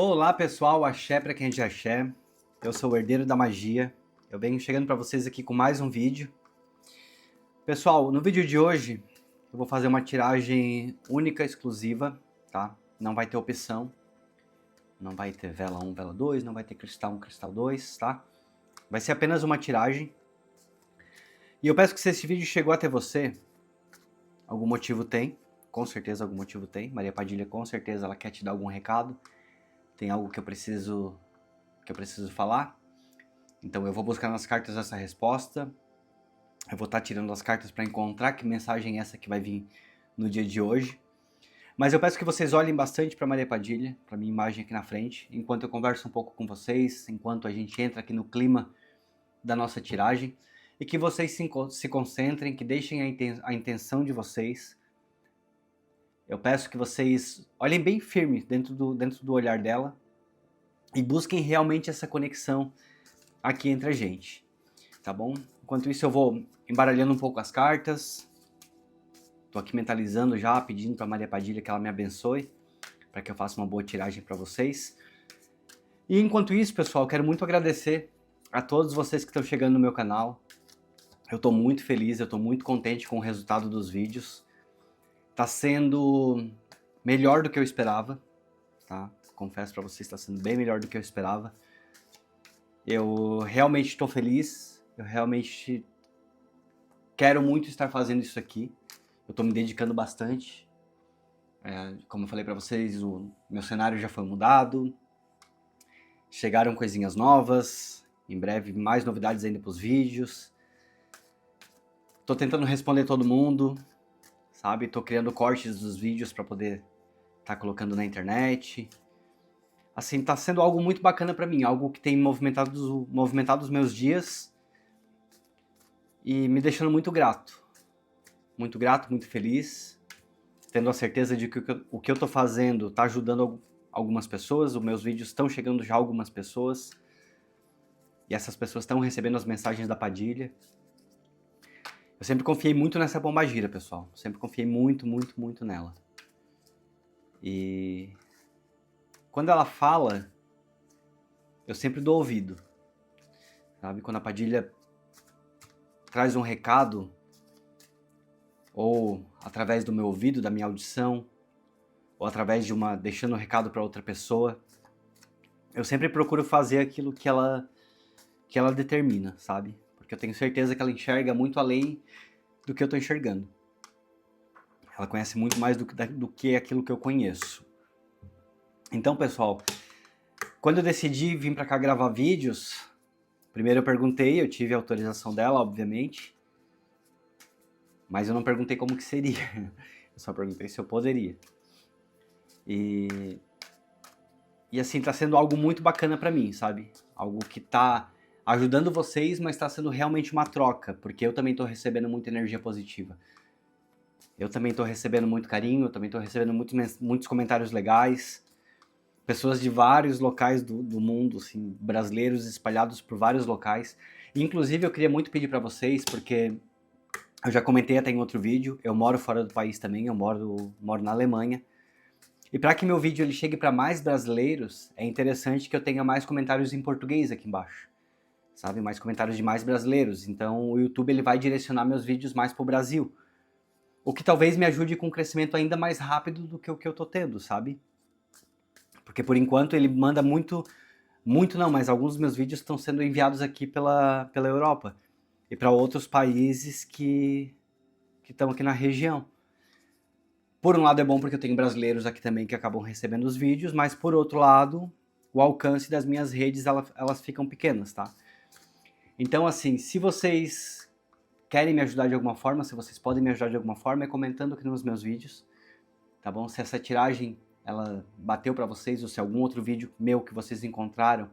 Olá pessoal, axé pra quem é de axé, eu sou o Herdeiro da Magia, eu venho chegando pra vocês aqui com mais um vídeo. Pessoal, no vídeo de hoje eu vou fazer uma tiragem única, exclusiva, tá? Não vai ter opção, não vai ter vela 1, vela 2, não vai ter cristal 1, cristal 2, tá? Vai ser apenas uma tiragem. E eu peço que se esse vídeo chegou até você, algum motivo tem, com certeza algum motivo tem. Maria Padilha com certeza ela quer te dar algum recado, tem algo que eu preciso falar. Então eu vou buscar nas cartas essa resposta. Eu vou estar tirando as cartas para encontrar que mensagem é essa que vai vir no dia de hoje. Mas eu peço que vocês olhem bastante para Maria Padilha, para minha imagem aqui na frente, enquanto eu converso um pouco com vocês, enquanto a gente entra aqui no clima da nossa tiragem, e que vocês se concentrem, que deixem a intenção de vocês. Eu peço que vocês olhem bem firme dentro do olhar dela e busquem realmente essa conexão aqui entre a gente, tá bom? Enquanto isso eu vou embaralhando um pouco as cartas, tô aqui mentalizando já, pedindo para Maria Padilha que ela me abençoe, para que eu faça uma boa tiragem para vocês. E enquanto isso, pessoal, eu quero muito agradecer a todos vocês que estão chegando no meu canal. Eu tô muito feliz, eu tô muito contente com o resultado dos vídeos. Tá sendo melhor do que eu esperava, tá? Confesso para vocês, tá sendo bem melhor do que eu esperava. Eu realmente estou feliz, eu realmente quero muito estar fazendo isso aqui. Eu estou me dedicando bastante. Como eu falei para vocês, o meu cenário já foi mudado. Chegaram coisinhas novas. Em breve, mais novidades ainda para os vídeos. Estou tentando responder todo mundo, sabe? Estou criando cortes dos vídeos para poder estar colocando na internet. Assim, tá sendo algo muito bacana para mim, algo que tem movimentado os meus dias e me deixando muito grato, muito feliz, tendo a certeza de que o que eu tô fazendo tá ajudando algumas pessoas, os meus vídeos estão chegando já a algumas pessoas e essas pessoas estão recebendo as mensagens da Padilha. Eu sempre confiei muito nessa pombagira, pessoal, sempre confiei muito nela. E quando ela fala, eu sempre dou ouvido, sabe? Quando a Padilha traz um recado, ou através do meu ouvido, da minha audição, ou através de deixando um recado para outra pessoa, eu sempre procuro fazer aquilo que ela determina, sabe? Porque eu tenho certeza que ela enxerga muito além do que eu estou enxergando. Ela conhece muito mais do que aquilo que eu conheço. Então, pessoal, quando eu decidi vir para cá gravar vídeos, primeiro eu perguntei, eu tive a autorização dela, obviamente, mas eu não perguntei como que seria. Eu só perguntei se eu poderia. E assim, tá sendo algo muito bacana pra mim, sabe? Algo que tá ajudando vocês, mas tá sendo realmente uma troca, porque eu também tô recebendo muita energia positiva. Eu também tô recebendo muito carinho, eu também tô recebendo muitos comentários legais. Pessoas de vários locais do mundo, assim, brasileiros espalhados por vários locais. E, inclusive, eu queria muito pedir pra vocês, porque eu já comentei até em outro vídeo, eu moro fora do país também, eu moro na Alemanha. E para que meu vídeo ele chegue para mais brasileiros, é interessante que eu tenha mais comentários em português aqui embaixo, sabe? Mais comentários de mais brasileiros. Então o YouTube ele vai direcionar meus vídeos mais para o Brasil, o que talvez me ajude com um crescimento ainda mais rápido do que o que eu tô tendo, sabe? Porque por enquanto ele manda muito não, mas alguns dos meus vídeos estão sendo enviados aqui pela Europa e para outros países que estão aqui na região. Por um lado é bom porque eu tenho brasileiros aqui também que acabam recebendo os vídeos, mas por outro lado, o alcance das minhas redes, elas ficam pequenas, tá? Então assim, se vocês querem me ajudar de alguma forma, se vocês podem me ajudar de alguma forma, é comentando aqui nos meus vídeos, tá bom? Se essa tiragem, ela bateu pra vocês, ou se algum outro vídeo meu que vocês encontraram,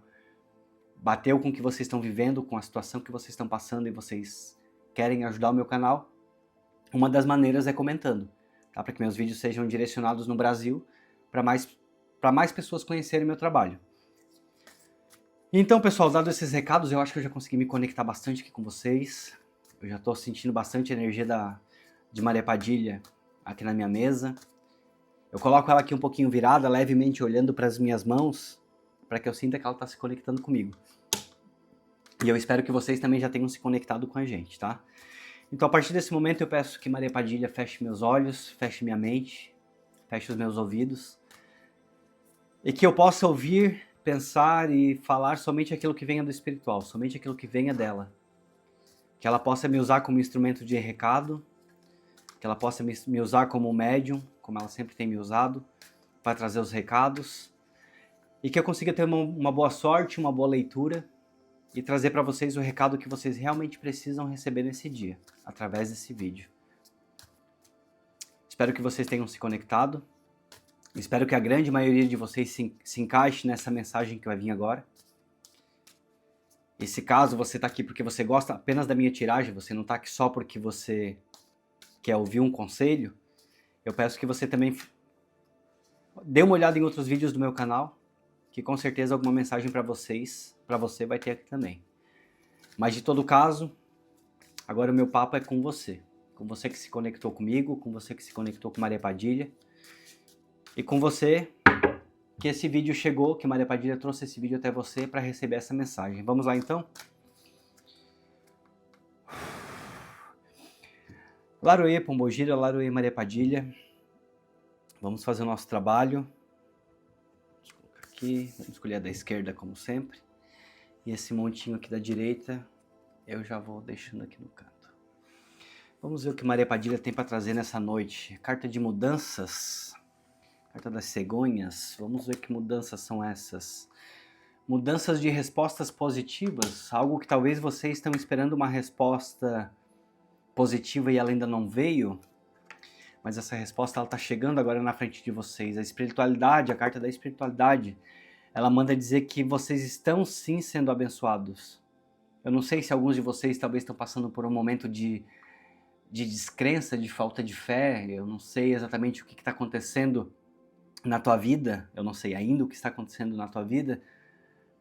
bateu com o que vocês estão vivendo, com a situação que vocês estão passando e vocês querem ajudar o meu canal, uma das maneiras é comentando. Tá? Para que meus vídeos sejam direcionados no Brasil para mais pessoas conhecerem meu trabalho. Então, pessoal, dado esses recados, eu acho que eu já consegui me conectar bastante aqui com vocês. Eu já estou sentindo bastante energia de Maria Padilha aqui na minha mesa. Eu coloco ela aqui um pouquinho virada, levemente olhando para as minhas mãos, para que eu sinta que ela está se conectando comigo. E eu espero que vocês também já tenham se conectado com a gente, tá? Então, a partir desse momento, eu peço que Maria Padilha feche meus olhos, feche minha mente, feche os meus ouvidos, e que eu possa ouvir, pensar e falar somente aquilo que venha do espiritual, somente aquilo que venha dela. Que ela possa me usar como instrumento de recado, que ela possa me usar como médium, como ela sempre tem me usado, para trazer os recados, e que eu consiga ter uma boa sorte, uma boa leitura, e trazer para vocês o recado que vocês realmente precisam receber nesse dia, através desse vídeo. Espero que vocês tenham se conectado. Espero que a grande maioria de vocês se encaixe nessa mensagem que vai vir agora. E se caso você está aqui porque você gosta apenas da minha tiragem, você não está aqui só porque você quer ouvir um conselho, eu peço que você também dê uma olhada em outros vídeos do meu canal, que com certeza alguma mensagem para você vai ter aqui também. Mas de todo caso, agora o meu papo é com você que se conectou comigo, com você que se conectou com Maria Padilha, e com você que esse vídeo chegou, que Maria Padilha trouxe esse vídeo até você para receber essa mensagem. Vamos lá então? Laroê Pombogira, Laroê Maria Padilha, vamos fazer o nosso trabalho. Vamos colocar aqui, vamos escolher a da esquerda como sempre, e esse montinho aqui da direita eu já vou deixando aqui no canto. Vamos ver o que Maria Padilha tem para trazer nessa noite. Carta de mudanças, carta das cegonhas. Vamos ver que mudanças são essas. Mudanças de respostas positivas, algo que talvez vocês estão esperando uma resposta positiva e ela ainda não veio, mas essa resposta ela está chegando agora na frente de vocês. A espiritualidade, a carta da espiritualidade, ela manda dizer que vocês estão sim sendo abençoados. Eu não sei se alguns de vocês talvez estão passando por um momento de descrença, de falta de fé. Eu não sei exatamente o que está acontecendo na tua vida, eu não sei ainda o que está acontecendo na tua vida,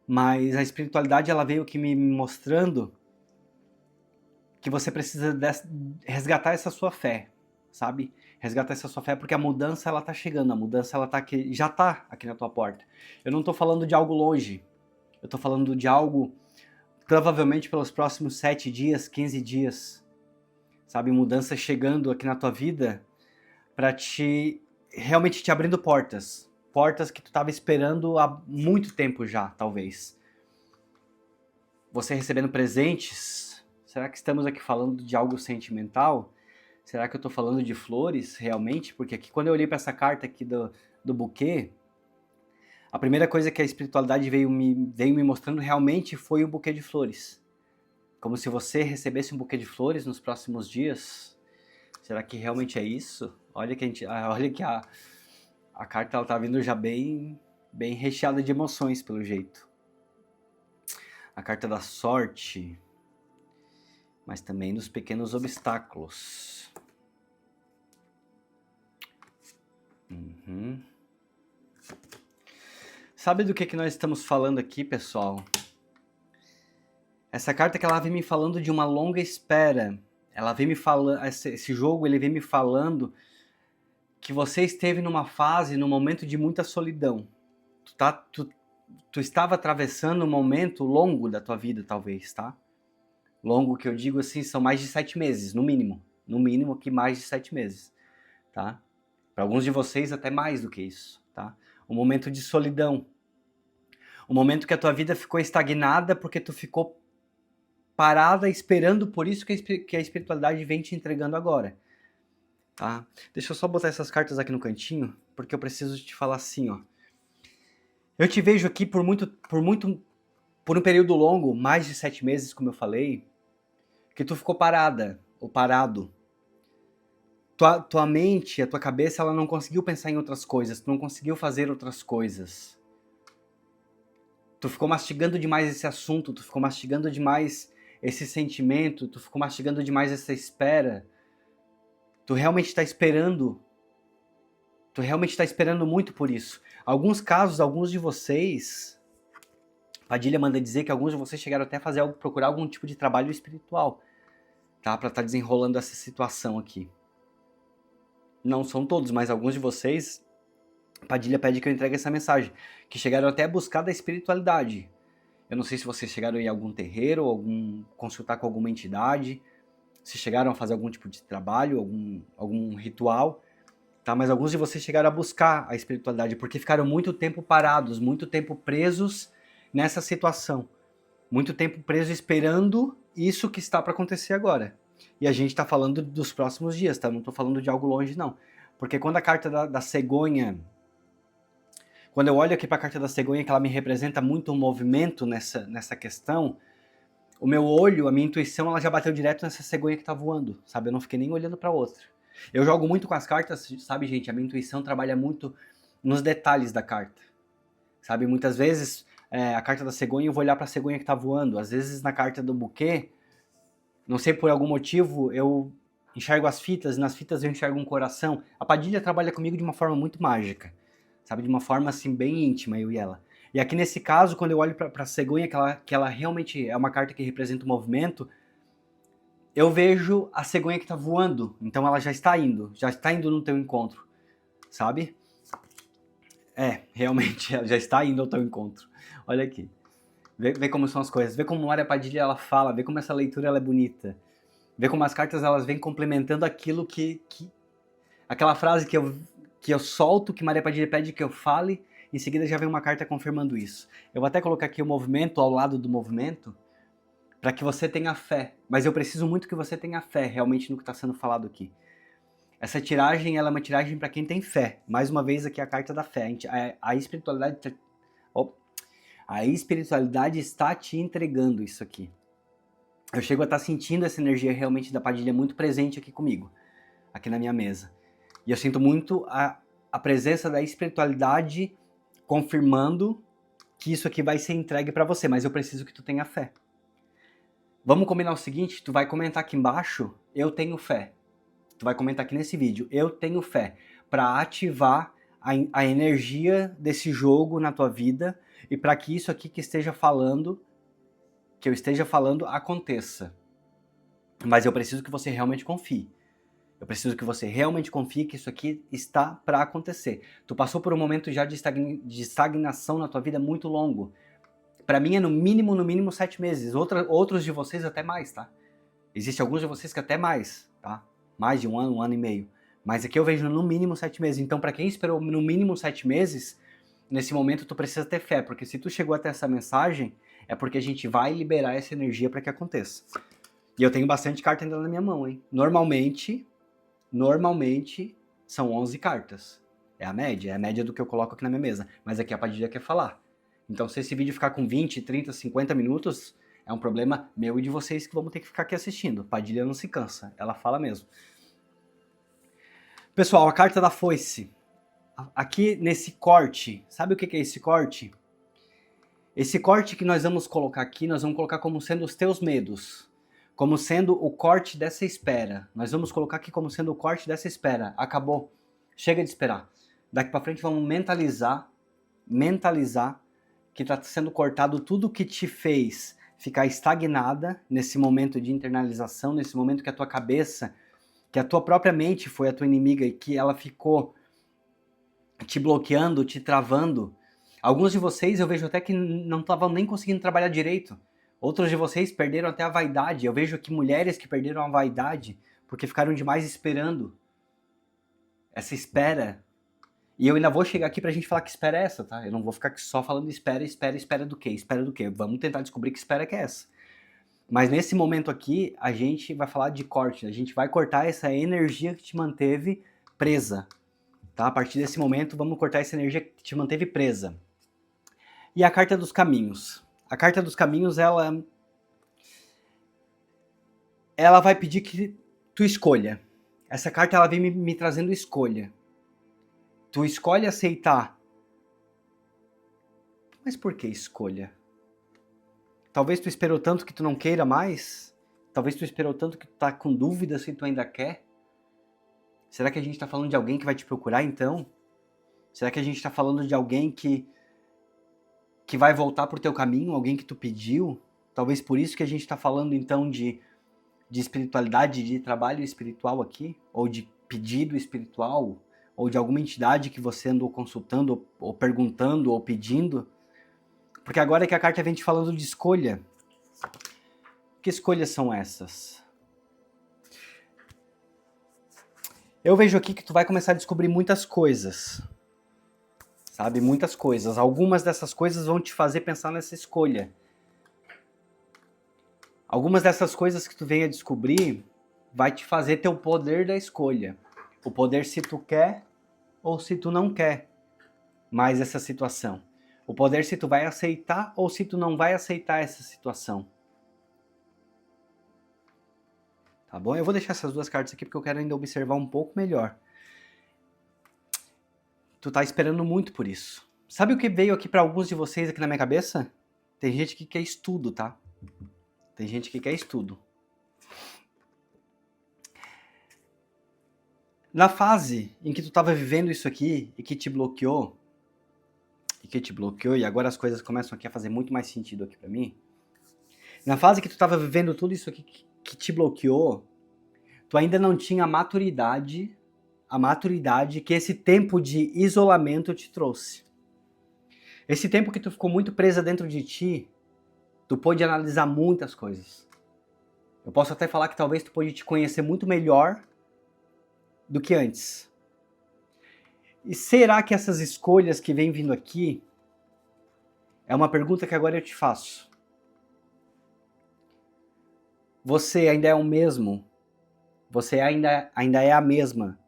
mas a espiritualidade ela veio aqui me mostrando que você precisa resgatar essa sua fé, sabe? Resgatar essa sua fé porque a mudança ela tá chegando, a mudança ela tá aqui, já tá aqui na tua porta. Eu não tô falando de algo longe, eu tô falando de algo provavelmente pelos próximos 7 dias, 15 dias, sabe? Mudança chegando aqui na tua vida para realmente te abrindo portas que tu tava esperando há muito tempo já, talvez. Você recebendo presentes. Será que estamos aqui falando de algo sentimental? Será que eu tô falando de flores, realmente? Porque aqui, quando eu olhei para essa carta aqui do buquê, a primeira coisa que a espiritualidade veio me mostrando realmente foi o buquê de flores. Como se você recebesse um buquê de flores nos próximos dias. Será que realmente é isso? Olha que a carta ela tá vindo já bem recheada de emoções, pelo jeito. A carta da sorte, mas também dos pequenos obstáculos. Sabe do que nós estamos falando aqui, pessoal? Essa carta que ela vem me falando de uma longa espera. Ela vem me falando, esse jogo ele vem me falando que você esteve numa fase, num momento de muita solidão. Tu estava atravessando um momento longo da tua vida, talvez, tá? Longo que eu digo assim, são mais de 7 meses, no mínimo. No mínimo que mais de 7 meses, tá? Para alguns de vocês até mais do que isso, tá? Um momento de solidão. Um momento que a tua vida ficou estagnada porque tu ficou parada esperando por isso que a espiritualidade vem te entregando agora, tá? Deixa eu só botar essas cartas aqui no cantinho, porque eu preciso te falar assim, ó. Eu te vejo aqui por um período longo, mais de 7 meses, como eu falei, que tu ficou parada, ou parado. Tua mente, a tua cabeça, ela não conseguiu pensar em outras coisas, tu não conseguiu fazer outras coisas. Tu ficou mastigando demais esse assunto, tu ficou mastigando demais esse sentimento, tu ficou mastigando demais essa espera. Tu realmente está esperando muito por isso. Alguns casos, alguns de vocês, Padilha manda dizer que alguns de vocês chegaram até a procurar algum tipo de trabalho espiritual, tá? Para estar desenrolando essa situação aqui. Não são todos, mas alguns de vocês Padilha pede que eu entregue essa mensagem, que chegaram até a buscar da espiritualidade. Eu não sei se vocês chegaram em algum terreiro, consultar com alguma entidade, se chegaram a fazer algum tipo de trabalho, algum ritual, tá? Mas alguns de vocês chegaram a buscar a espiritualidade, porque ficaram muito tempo parados, muito tempo presos nessa situação. Muito tempo presos esperando isso que está para acontecer agora. E a gente está falando dos próximos dias, tá? Não estou falando de algo longe, não. Porque quando a carta da cegonha... Quando eu olho aqui para a carta da cegonha, que ela me representa muito um movimento nessa questão, o meu olho, a minha intuição, ela já bateu direto nessa cegonha que tá voando, sabe? Eu não fiquei nem olhando para outra. Eu jogo muito com as cartas, sabe, gente? A minha intuição trabalha muito nos detalhes da carta, sabe? Muitas vezes, a carta da cegonha, eu vou olhar para a cegonha que tá voando. Às vezes, na carta do buquê, não sei por algum motivo, eu enxergo as fitas, e nas fitas eu enxergo um coração. A Padilha trabalha comigo de uma forma muito mágica, sabe? De uma forma, assim, bem íntima, eu e ela. E aqui nesse caso, quando eu olho para a cegonha, que ela realmente é uma carta que representa o movimento, eu vejo a cegonha que está voando. Então ela já está indo no teu encontro, sabe? Realmente, ela já está indo ao teu encontro. Olha aqui. Vê como são as coisas. Vê como Maria Padilha ela fala, vê como essa leitura ela é bonita. Vê como as cartas elas vêm complementando aquilo aquela frase que eu solto, que Maria Padilha pede que eu fale, em seguida já vem uma carta confirmando isso. Eu vou até colocar aqui o movimento ao lado do movimento, para que você tenha fé. Mas eu preciso muito que você tenha fé realmente no que está sendo falado aqui. Essa tiragem ela é uma tiragem para quem tem fé. Mais uma vez aqui a carta da fé. A espiritualidade está te entregando isso aqui. Eu chego a estar sentindo essa energia realmente da Padilha muito presente aqui comigo, aqui na minha mesa. E eu sinto muito a presença da espiritualidade confirmando que isso aqui vai ser entregue para você, mas eu preciso que tu tenha fé. Vamos combinar o seguinte, tu vai comentar aqui embaixo, eu tenho fé. Tu vai comentar aqui nesse vídeo, eu tenho fé, para ativar a energia desse jogo na tua vida e para que isso aqui que eu esteja falando aconteça. Mas eu preciso que você realmente confie. Eu preciso que você realmente confie que isso aqui está para acontecer. Tu passou por um momento já de estagnação na tua vida muito longo. Para mim é no mínimo 7 meses. Outros de vocês até mais, tá? Existem alguns de vocês que até mais, tá? Mais de um ano e meio. Mas aqui eu vejo no mínimo 7 meses. Então, para quem esperou no mínimo 7 meses, nesse momento tu precisa ter fé. Porque se tu chegou até essa mensagem, é porque a gente vai liberar essa energia para que aconteça. E eu tenho bastante carta ainda na minha mão, hein? Normalmente são 11 cartas. É a média do que eu coloco aqui na minha mesa. Mas aqui a Padilha quer falar. Então, se esse vídeo ficar com 20, 30, 50 minutos, é um problema meu e de vocês que vamos ter que ficar aqui assistindo. Padilha não se cansa, ela fala mesmo. Pessoal, a carta da foice. Aqui nesse corte, sabe o que é esse corte? Esse corte que nós vamos colocar aqui, nós vamos colocar como sendo os teus medos. Como sendo o corte dessa espera. Nós vamos colocar aqui como sendo o corte dessa espera. Acabou. Chega de esperar. Daqui pra frente vamos mentalizar que está sendo cortado tudo que te fez ficar estagnada nesse momento de internalização, nesse momento que a tua cabeça, que a tua própria mente foi a tua inimiga e que ela ficou te bloqueando, te travando. Alguns de vocês eu vejo até que não estavam nem conseguindo trabalhar direito. Outros de vocês perderam até a vaidade. Eu vejo aqui mulheres que perderam a vaidade porque ficaram demais esperando. Essa espera. E eu ainda vou chegar aqui pra gente falar que espera é essa, tá? Eu não vou ficar aqui só falando espera do quê? Espera do quê? Vamos tentar descobrir que espera que é essa. Mas nesse momento aqui, a gente vai falar de corte. A gente vai cortar essa energia que te manteve presa. Tá? A partir desse momento, vamos cortar essa energia que te manteve presa. E a carta dos caminhos. A carta dos caminhos, ela vai pedir que tu escolha. Essa carta, ela vem me trazendo escolha. Tu escolhe aceitar. Mas por que escolha? Talvez tu esperou tanto que tu não queira mais? Talvez tu esperou tanto que tu tá com dúvida se tu ainda quer? Será que a gente tá falando de alguém que vai te procurar então? Será que a gente tá falando de alguém que vai voltar pro teu caminho? Alguém que tu pediu? Talvez por isso que a gente tá falando então de espiritualidade, de trabalho espiritual aqui? Ou de pedido espiritual? ou de alguma entidade que você andou consultando, ou perguntando, ou pedindo. Porque agora é que a carta vem te falando de escolha. Que escolhas são essas? Eu vejo aqui que tu vai começar a descobrir muitas coisas. Sabe? Muitas coisas. Algumas dessas coisas vão te fazer pensar nessa escolha. Algumas dessas coisas que tu venha descobrir vai te fazer ter o poder da escolha. O poder se tu quer ou se tu não quer mais essa situação. O poder se tu vai aceitar ou se tu não vai aceitar essa situação. Tá bom? Eu vou deixar essas duas cartas aqui porque eu quero ainda observar um pouco melhor. Tu tá esperando muito por isso. Sabe o que veio aqui para alguns de vocês aqui na minha cabeça? Tem gente que quer estudo, tá? Tem gente que quer estudo. Na fase em que tu tava vivendo isso aqui e que te bloqueou, e agora as coisas começam aqui a fazer muito mais sentido aqui para mim. Na fase que tu tava vivendo tudo isso aqui que te bloqueou, tu ainda não tinha a maturidade que esse tempo de isolamento te trouxe. Esse tempo que tu ficou muito presa dentro de ti, tu pôde analisar muitas coisas. Eu posso até falar que talvez tu pôde te conhecer muito melhor do que antes. E será que essas escolhas que vem vindo aqui, é uma pergunta que agora eu te faço. Você ainda é o mesmo? Você ainda é a mesma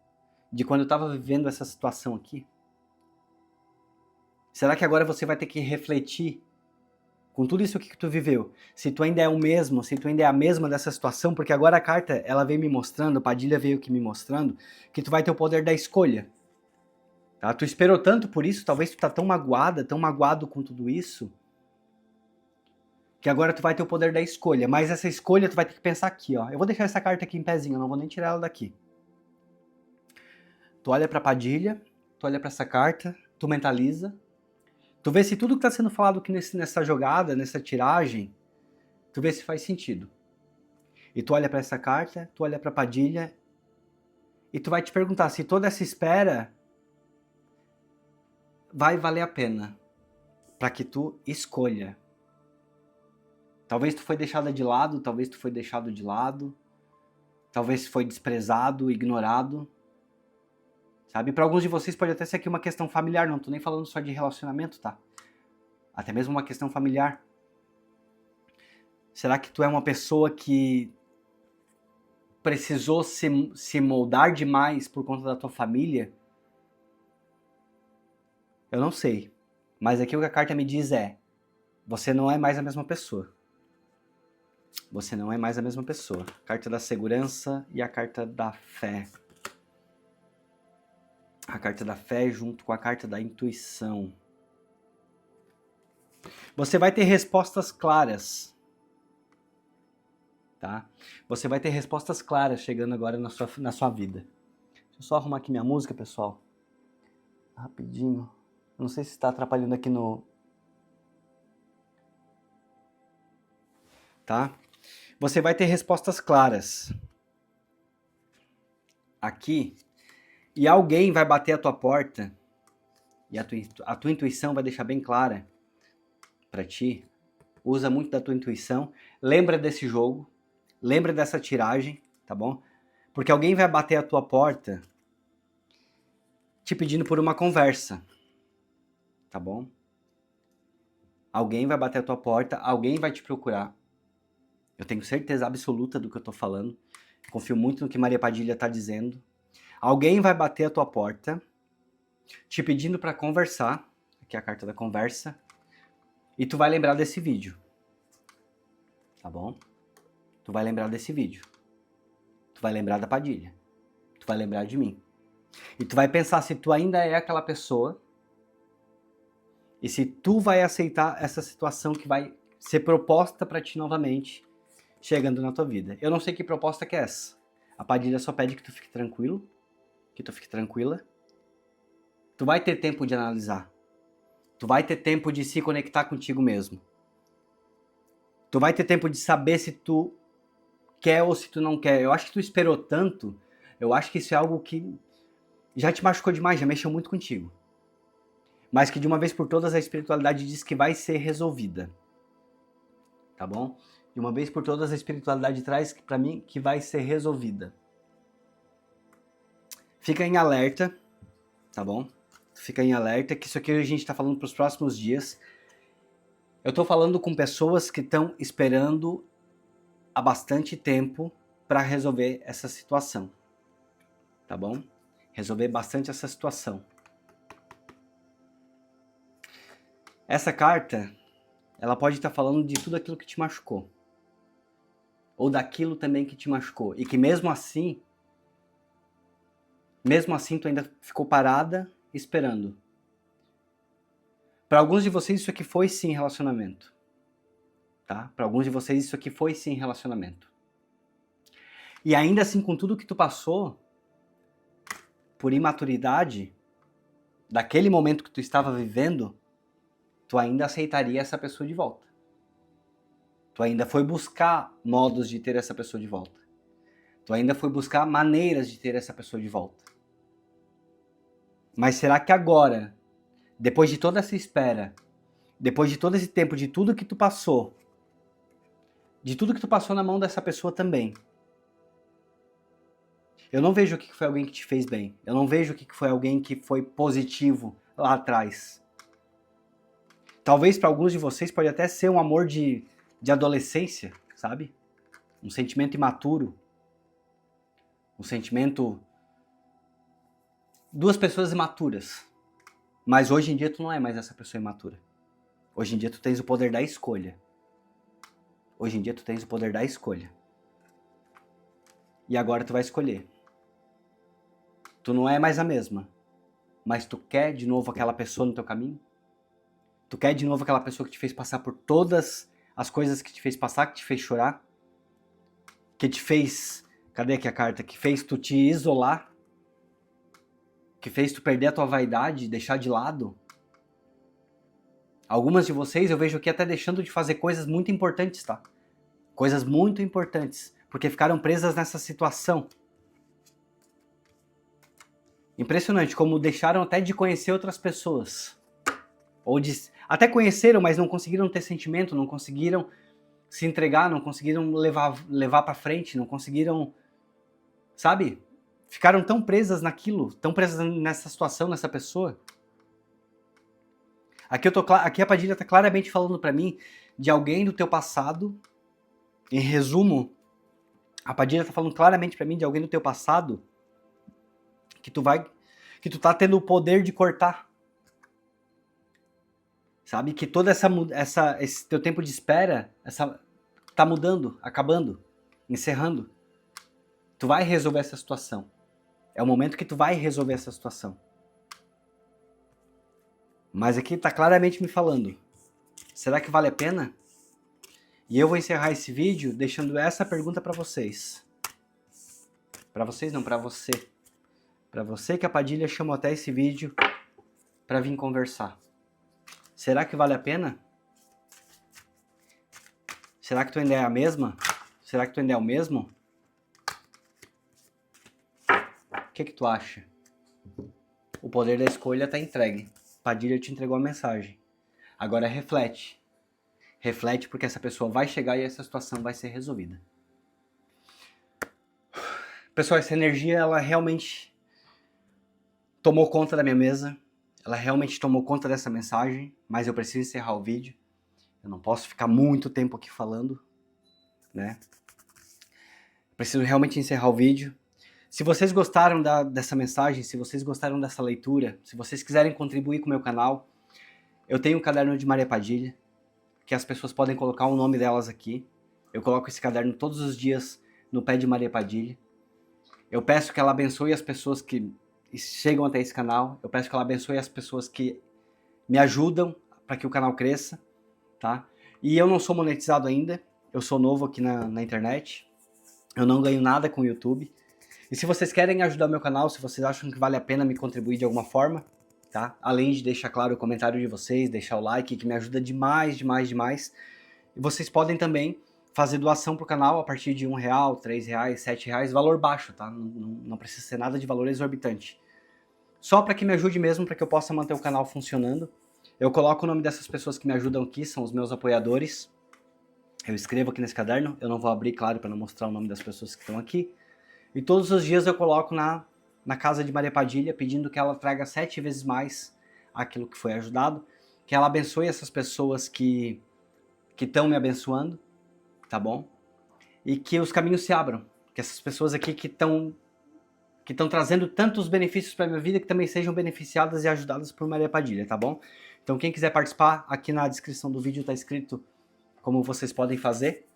de quando eu estava vivendo essa situação aqui? Será que agora você vai ter que refletir com tudo isso que tu viveu? Se tu ainda é o mesmo, se tu ainda é a mesma dessa situação, porque agora a carta, ela veio me mostrando, a Padilha veio aqui me mostrando, que tu vai ter o poder da escolha. Tá? Tu esperou tanto por isso, talvez tu tá tão magoada, tão magoado com tudo isso, que agora tu vai ter o poder da escolha. Mas essa escolha tu vai ter que pensar aqui, ó. Eu vou deixar essa carta aqui em pezinho, eu não vou nem tirar ela daqui. Tu olha pra Padilha, tu olha pra essa carta, tu mentaliza, tu vê se tudo que tá sendo falado aqui nessa jogada, nessa tiragem, tu vê se faz sentido. E tu olha pra essa carta, tu olha pra Padilha, e tu vai te perguntar se toda essa espera vai valer a pena para que tu escolha. Talvez tu foi deixada de lado, talvez tu foi deixado de lado, talvez foi desprezado, ignorado. Sabe? Para alguns de vocês pode até ser aqui uma questão familiar, não tô nem falando só de relacionamento, tá? Até mesmo uma questão familiar. Será que tu é uma pessoa que precisou se moldar demais por conta da tua família? Eu não sei. Mas aqui o que a carta me diz é: você não é mais a mesma pessoa. Você não é mais a mesma pessoa. Carta da segurança e a carta da fé. A carta da fé junto com a carta da intuição. Você vai ter respostas claras. Tá? Você vai ter respostas claras chegando agora na sua vida. Deixa eu só arrumar aqui minha música, pessoal. Rapidinho. Não sei se está atrapalhando aqui no... Tá? Você vai ter respostas claras. Aqui. E alguém vai bater a tua porta. E a tua intuição vai deixar bem clara para ti. Usa muito da tua intuição. Lembra desse jogo. Lembra dessa tiragem, tá bom? Porque alguém vai bater a tua porta te pedindo por uma conversa. Tá bom? Alguém vai bater a tua porta, alguém vai te procurar. Eu tenho certeza absoluta do que eu tô falando. Confio muito no que Maria Padilha tá dizendo. Alguém vai bater a tua porta te pedindo para conversar. Aqui é a carta da conversa. E tu vai lembrar desse vídeo. Tá bom? Tu vai lembrar desse vídeo. Tu vai lembrar da Padilha. Tu vai lembrar de mim. E tu vai pensar se tu ainda é aquela pessoa e se tu vai aceitar essa situação que vai ser proposta para ti novamente, chegando na tua vida. Eu não sei que proposta que é essa. A Padilha só pede que tu fique tranquilo, que tu fique tranquila. Tu vai ter tempo de analisar. Tu vai ter tempo de se conectar contigo mesmo. Tu vai ter tempo de saber se tu quer ou se tu não quer. Eu acho que tu esperou tanto, eu acho que isso é algo que... já te machucou demais, já mexeu muito contigo. Mas que de uma vez por todas a espiritualidade diz que vai ser resolvida. Tá bom? De uma vez por todas a espiritualidade traz pra mim que vai ser resolvida. Fica em alerta, tá bom? Fica em alerta que isso aqui a gente tá falando pros próximos dias. Eu tô falando com pessoas que estão esperando há bastante tempo para resolver essa situação. Tá bom? Resolver bastante essa situação. Essa carta, ela pode estar falando de tudo aquilo que te machucou. Ou daquilo também que te machucou. E que mesmo assim tu ainda ficou parada esperando. Para alguns de vocês isso aqui foi sim relacionamento. Tá? Para alguns de vocês isso aqui foi sim relacionamento. E ainda assim, com tudo que tu passou, por imaturidade, daquele momento que tu estava vivendo, tu ainda aceitaria essa pessoa de volta. Tu ainda foi buscar modos de ter essa pessoa de volta. Tu ainda foi buscar maneiras de ter essa pessoa de volta. Mas será que agora, depois de toda essa espera, depois de todo esse tempo, de tudo que tu passou, de tudo que tu passou na mão dessa pessoa também, eu não vejo que foi alguém que te fez bem. Eu não vejo que foi alguém que foi positivo lá atrás. Talvez para alguns de vocês pode até ser um amor de adolescência, sabe? Um sentimento imaturo. Um sentimento... Duas pessoas imaturas. Mas hoje em dia tu não é mais essa pessoa imatura. Hoje em dia tu tens o poder da escolha. Hoje em dia tu tens o poder da escolha. E agora tu vai escolher. Tu não é mais a mesma. Mas tu quer de novo aquela pessoa no teu caminho? Tu quer de novo aquela pessoa que te fez passar por todas as coisas que te fez passar, que te fez chorar? Que te fez... Cadê aqui a carta? Que fez tu te isolar? Que fez tu perder a tua vaidade, deixar de lado? Algumas de vocês eu vejo aqui até deixando de fazer coisas muito importantes, tá? Coisas muito importantes. Porque ficaram presas nessa situação. Impressionante como deixaram até de conhecer outras pessoas. Ou até conheceram, mas não conseguiram ter sentimento, não conseguiram se entregar, não conseguiram levar para frente, não conseguiram, sabe? Ficaram tão presas naquilo, tão presas nessa situação, nessa pessoa. Aqui a Padilha tá claramente falando para mim de alguém do teu passado. Em resumo, a Padilha tá falando claramente para mim de alguém do teu passado que tu tá tendo o poder de cortar. Sabe? Que todo esse teu tempo de espera tá mudando, acabando, encerrando. Tu vai resolver essa situação. É o momento que tu vai resolver essa situação. Mas aqui tá claramente me falando. Será que vale a pena? E eu vou encerrar esse vídeo deixando essa pergunta para vocês. Para vocês não, para você. Para você que a Padilha chamou até esse vídeo para vir conversar. Será que vale a pena? Será que tu ainda é a mesma? Será que tu ainda é o mesmo? O que tu acha? O poder da escolha está entregue. Padilha te entregou a mensagem. Agora reflete. Reflete porque essa pessoa vai chegar e essa situação vai ser resolvida. Pessoal, essa energia, ela realmente tomou conta da minha mesa. Ela realmente tomou conta dessa mensagem, mas eu preciso encerrar o vídeo. Eu não posso ficar muito tempo aqui falando, né? Preciso realmente encerrar o vídeo. Se vocês gostaram dessa mensagem, se vocês gostaram dessa leitura, se vocês quiserem contribuir com o meu canal, eu tenho um caderno de Maria Padilha, que as pessoas podem colocar o nome delas aqui. Eu coloco esse caderno todos os dias no pé de Maria Padilha. Eu peço que ela abençoe as pessoas que chegam até esse canal. Eu peço que ela abençoe as pessoas que me ajudam para que o canal cresça, tá? E eu não sou monetizado ainda. Eu sou novo aqui na internet. Eu não ganho nada com o YouTube. E se vocês querem ajudar meu canal, se vocês acham que vale a pena me contribuir de alguma forma, tá? Além de deixar claro o comentário de vocês, deixar o like, que me ajuda demais, demais, demais. E vocês podem também fazer doação pro canal a partir de R$1, R$3, R$7, valor baixo, tá? Não precisa ser nada de valor exorbitante. só para que me ajude mesmo, para que eu possa manter o canal funcionando. Eu coloco o nome dessas pessoas que me ajudam aqui, são os meus apoiadores. Eu escrevo aqui nesse caderno, eu não vou abrir, claro, para não mostrar o nome das pessoas que estão aqui. E todos os dias eu coloco na casa de Maria Padilha, pedindo que ela traga 7 vezes mais aquilo que foi ajudado, que ela abençoe essas pessoas que estão me abençoando, tá bom? E que os caminhos se abram, que essas pessoas aqui que estão trazendo tantos benefícios para minha vida, que também sejam beneficiadas e ajudadas por Maria Padilha, tá bom? Então quem quiser participar, aqui na descrição do vídeo tá escrito como vocês podem fazer,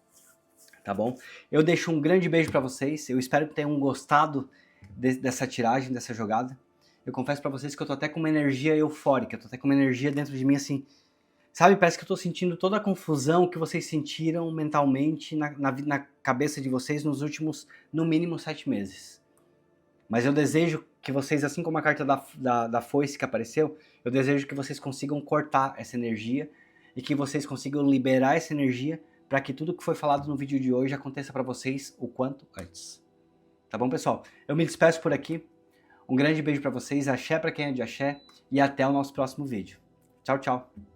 tá bom? Eu deixo um grande beijo para vocês, eu espero que tenham gostado dessa tiragem, dessa jogada. Eu confesso para vocês que eu tô até com uma energia eufórica, tô até com uma energia dentro de mim assim, sabe, parece que eu tô sentindo toda a confusão que vocês sentiram mentalmente na cabeça de vocês nos últimos, no mínimo, 7 meses. Mas eu desejo que vocês, assim como a carta da foice que apareceu, eu desejo que vocês consigam cortar essa energia e que vocês consigam liberar essa energia para que tudo que foi falado no vídeo de hoje aconteça para vocês o quanto antes. Tá bom, pessoal? Eu me despeço por aqui. Um grande beijo para vocês, axé para quem é de axé e até o nosso próximo vídeo. Tchau, tchau.